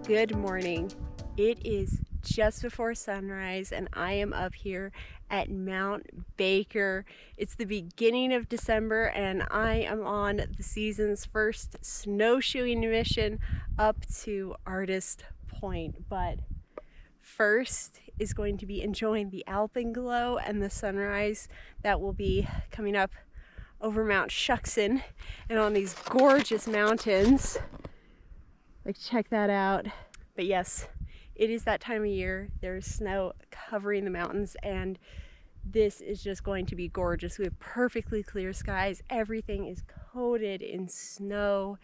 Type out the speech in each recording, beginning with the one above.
Good morning. It is just before sunrise and I am up here at Mount Baker. It's the beginning of December and I am on the season's first snowshoeing mission up to Artist Point. But first is going to be enjoying the alpenglow and the sunrise that will be coming up over Mount Shuxon and on these gorgeous mountains. Like, check that out. But yes, it is that time of year. There's snow covering the mountains and this is just going to be gorgeous. We have perfectly clear skies. Everything is coated in snow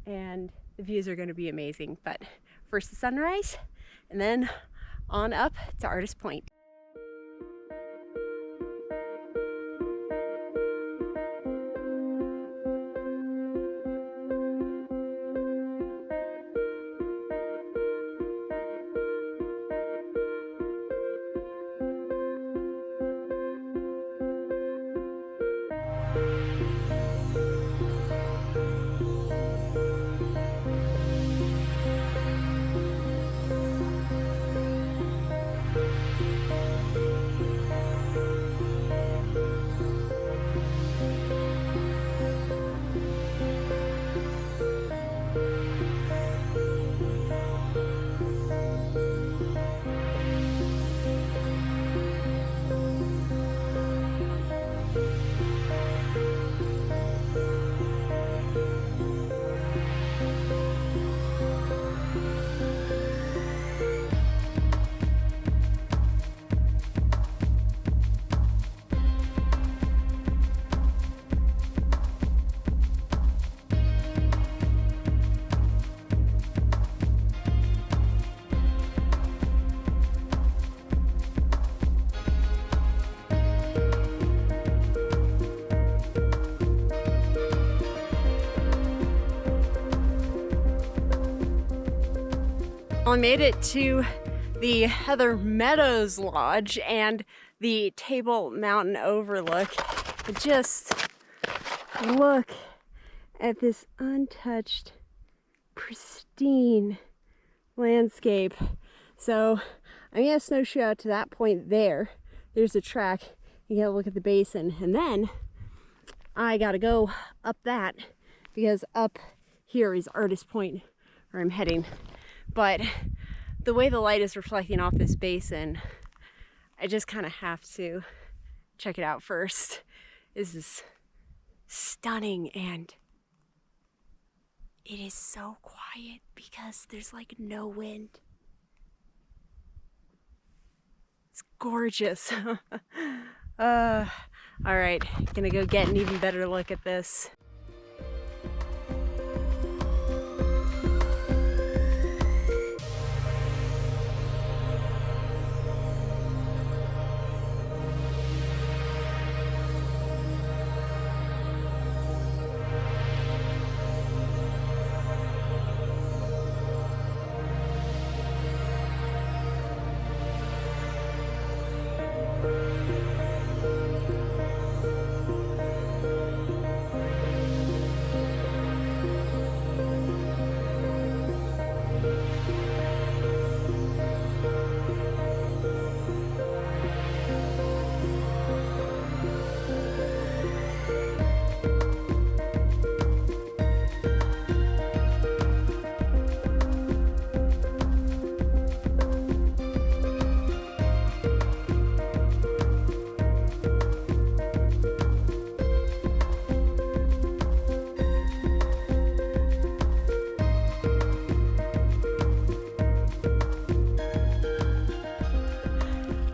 and the views are going to be amazing. But first the sunrise and then on up to Artist Point. I made it to the Heather Meadows Lodge and the Table Mountain overlook. But just look at this untouched, pristine landscape. So I'm gonna snowshoe out to that point there. There's a track. You gotta look at the basin, and then I gotta go up that because up here is Artist Point where I'm heading. But the way the light is reflecting off this basin, I just kind of have to check it out first. This is stunning and it is so quiet because there's like no wind. It's gorgeous. All right, gonna go get an even better look at this.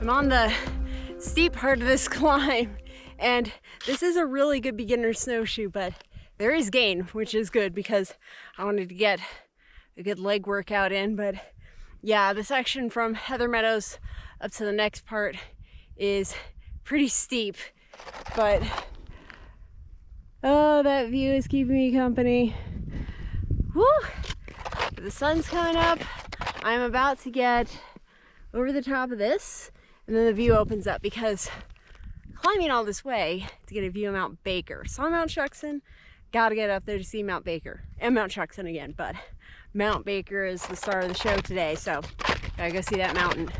I'm on the steep part of this climb and this is a really good beginner snowshoe, but there is gain, which is good because I wanted to get a good leg workout in. But yeah, the section from Heather Meadows up to the next part is pretty steep, but oh, that view is keeping me company. Woo! The sun's coming up. I'm about to get over the top of this and then the view opens up because climbing all this way to get a view of Mount Baker. Saw Mount Shuxon, gotta get up there to see Mount Baker and Mount Shuxon again, but Mount Baker is the star of the show today, so gotta go see that mountain.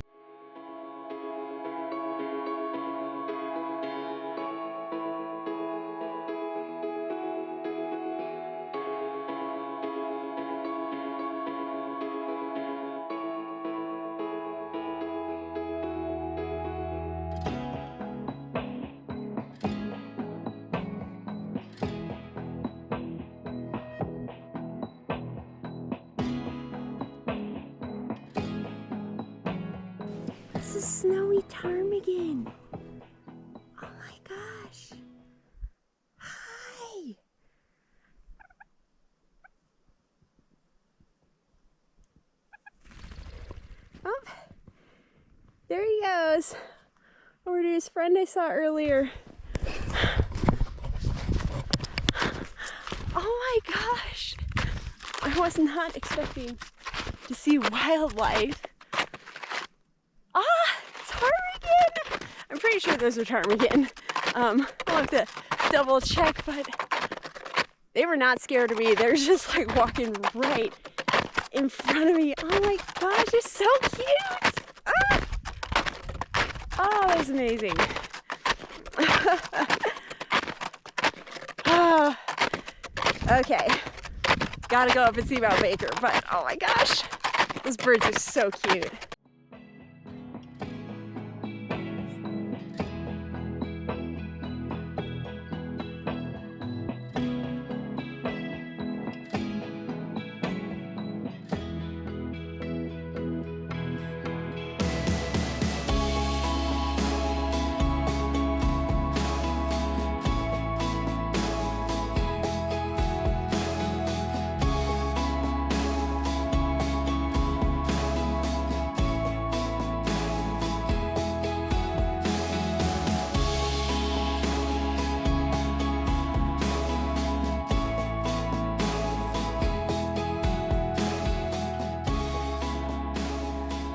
It's a snowy ptarmigan. Oh my gosh. Hi. Oh, there he goes. Over to his friend I saw earlier. Oh my gosh. I was not expecting to see wildlife. Ptarmigan! I'm pretty sure those are ptarmigan. I'll have to double check, but they were not scared of me. They're just like walking right in front of me. Oh my gosh, they're so cute! Ah! Oh, that's amazing. Oh, okay, gotta go up and see Mount Baker, but oh my gosh, those birds are so cute.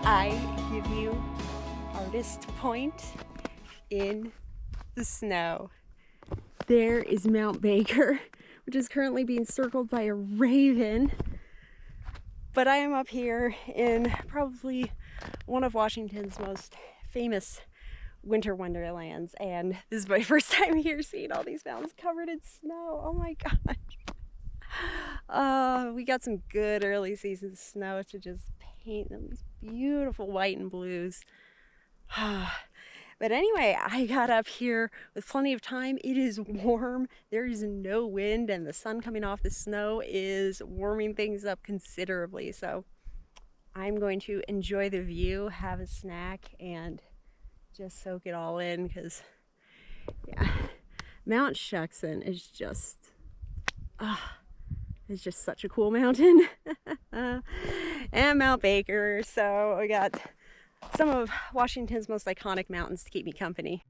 I give you artist point in the snow. There is Mount Baker, which is currently being circled by a raven. But I am up here in probably one of Washington's most famous winter wonderlands, and this is my first time here seeing all these mountains covered in snow. Oh my gosh. We got some good early season snow to just paint them these beautiful white and blues. But anyway, I got up here with plenty of time. It is warm, there is no wind, and the sun coming off the snow is warming things up considerably. So I'm going to enjoy the view, have a snack, and just soak it all in, because yeah, Mount Shuxon is just it's just such a cool mountain. And Mount Baker, so I got some of Washington's most iconic mountains to keep me company.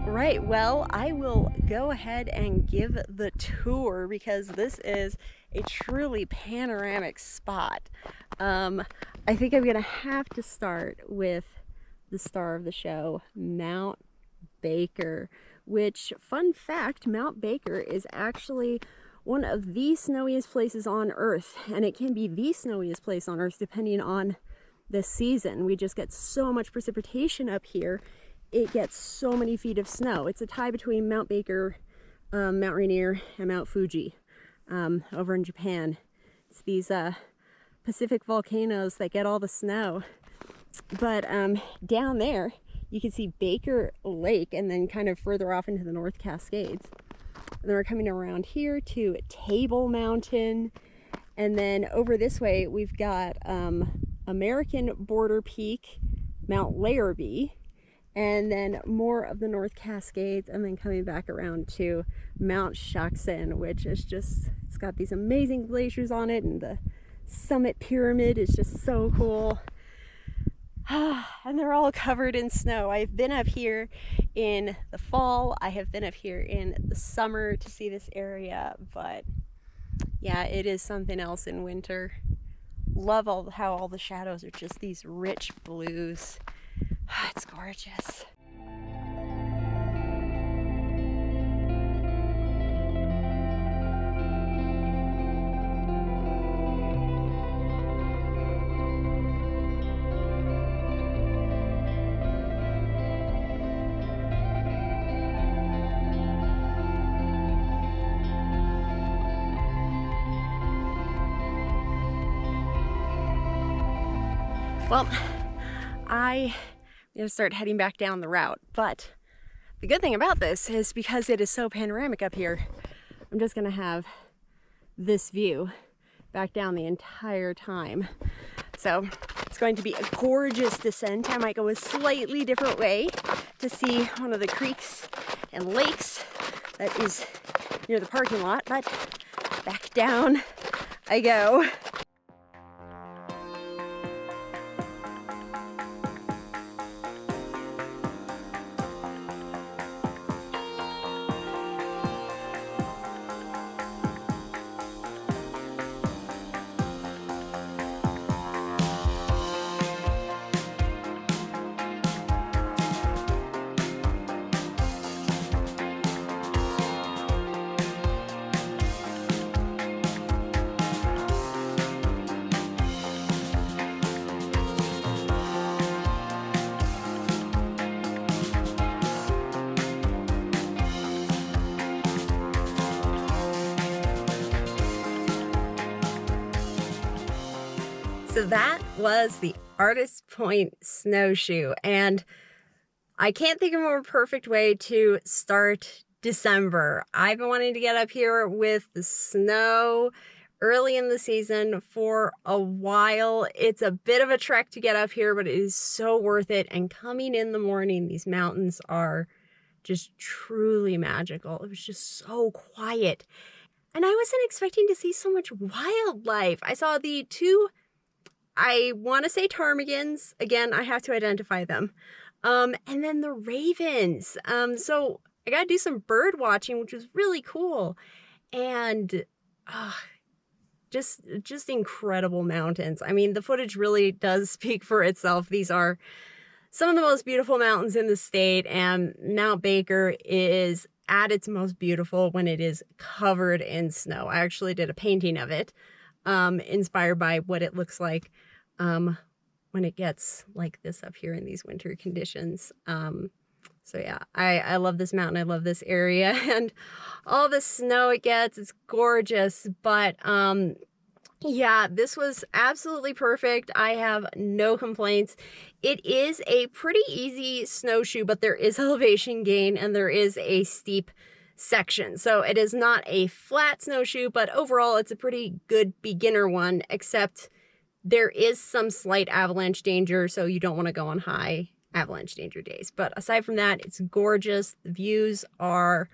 Right, well, I will go ahead and give the tour because this is a truly panoramic spot. I think I'm gonna have to start with the star of the show, Mount Baker, which, fun fact, Mount Baker is actually one of the snowiest places on Earth, and it can be the snowiest place on Earth depending on the season. We just get so much precipitation up here. It gets so many feet of snow. It's a tie between Mount Baker, Mount Rainier, and Mount Fuji over in Japan. It's these Pacific volcanoes that get all the snow. But down there, you can see Baker Lake, and then kind of further off into the North Cascades. And then we're coming around here to Table Mountain. And then over this way, we've got American Border Peak, Mount Larrabee. and then more of the North Cascades, and then coming back around to Mount Shaksen, which is just, it's got these amazing glaciers on it, and the summit pyramid is just so cool. And they're all covered in snow. I've been up here in the fall, I have been up here in the summer to see this area, but yeah, it is something else in winter. Love how all the shadows are just these rich blues. It's gorgeous. Well, I'm gonna start heading back down the route, but the good thing about this is because it is so panoramic up here, I'm just gonna have this view back down the entire time. So it's going to be a gorgeous descent. I might go a slightly different way to see one of the creeks and lakes that is near the parking lot, but back down I go. So that was the Artist Point Snowshoe, and I can't think of a more perfect way to start December. I've been wanting to get up here with the snow early in the season for a while. It's a bit of a trek to get up here, but it is so worth it. And coming in the morning, these mountains are just truly magical. It was just so quiet. And I wasn't expecting to see so much wildlife. I saw the two, I want to say ptarmigans. Again, I have to identify them. And then the ravens. So I got to do some bird watching, which was really cool. And just incredible mountains. I mean, the footage really does speak for itself. These are some of the most beautiful mountains in the state, and Mount Baker is at its most beautiful when it is covered in snow. I actually did a painting of it, inspired by what it looks like when it gets like this up here in these winter conditions. So yeah, I love this mountain. I love this area and all the snow it gets. It's gorgeous. But yeah, this was absolutely perfect. I have no complaints. It is a pretty easy snowshoe, but there is elevation gain and there is a steep section. So it is not a flat snowshoe, but overall it's a pretty good beginner one, except there is some slight avalanche danger. So you don't want to go on high avalanche danger days. But aside from that, it's gorgeous. The views are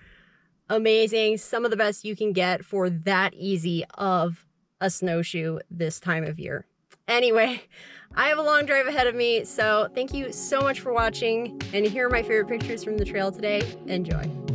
amazing. Some of the best you can get for that easy of a snowshoe this time of year. Anyway, I have a long drive ahead of me, so thank you so much for watching. And here are my favorite pictures from the trail today. Enjoy.